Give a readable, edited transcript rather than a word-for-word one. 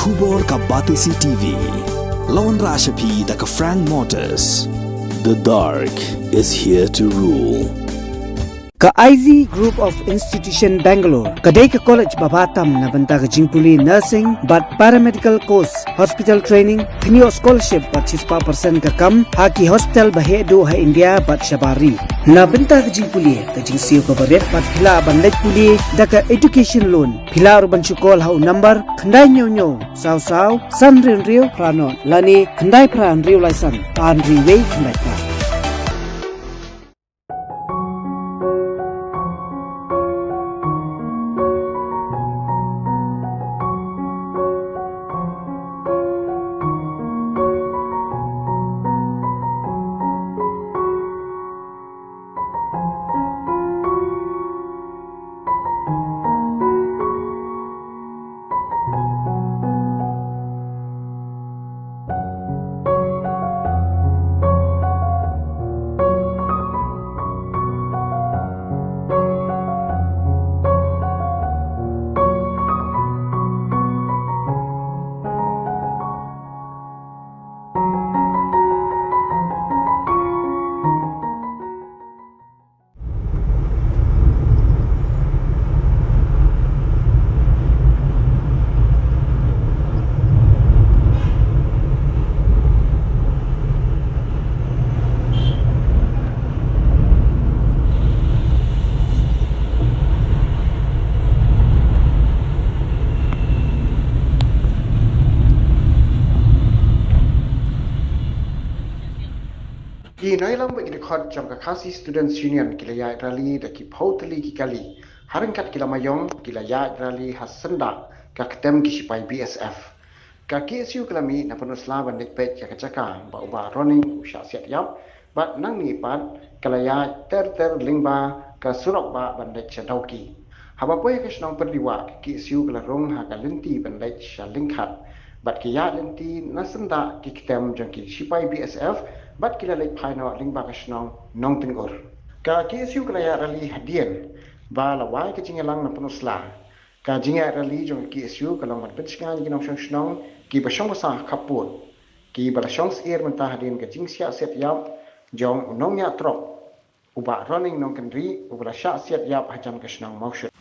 Khubor ka Batisi TV. Lawan Rashapi da ka Frank Motors. The dark is here to rule. Ka IZ Group of Institution Bangalore, kadai ka college babatam na banta ka jingpuli nursing but paramedical course, hospital training, thinio scholarship but 6% ka kam, haki hospital bahedu ha India but shabari. Na banta ka jingpuli, ka jingsiyo ka baret but pila bandaj puli, da ka education loan, pila urban chukol hau number, khandai nyo, saw, san rio pranon, lani khandai pran rio laisan, an riway khandai pran. Ki noilang bagi dekat jam kakasi Students Union kila Ïaid rally da ki pautali ki kali Ryngkat kila Ïong kila Ïaid rally has Syndah ka Ktem ki sipai BSF ka KSU kila mi na penuh selaban dek pet ya kacaka ba uba running usha siat yap ba nang ni pat kila Ïaid ter lingba ka surok ba bandai chadauki haba poy ka snong perdiwa KSU kila rong ha ka lenti bandai sha Ryngkat bat ki Ïaid lenti na Syndah ki Ktem jang ki sipai BSF bat kila lek paino lingba kasnong nong tingur ka KSU kila Ïaid rally hadian ba lawai ke jingelang na penusla ka jinga rally jong KSU kalau mat betsingan ginong snong ki basong basa kaput ki balasong air mentah hadin ke jingsia set yap jong nong ya trop uba running nong kendri ubala sya set yap hajam kasnong mausut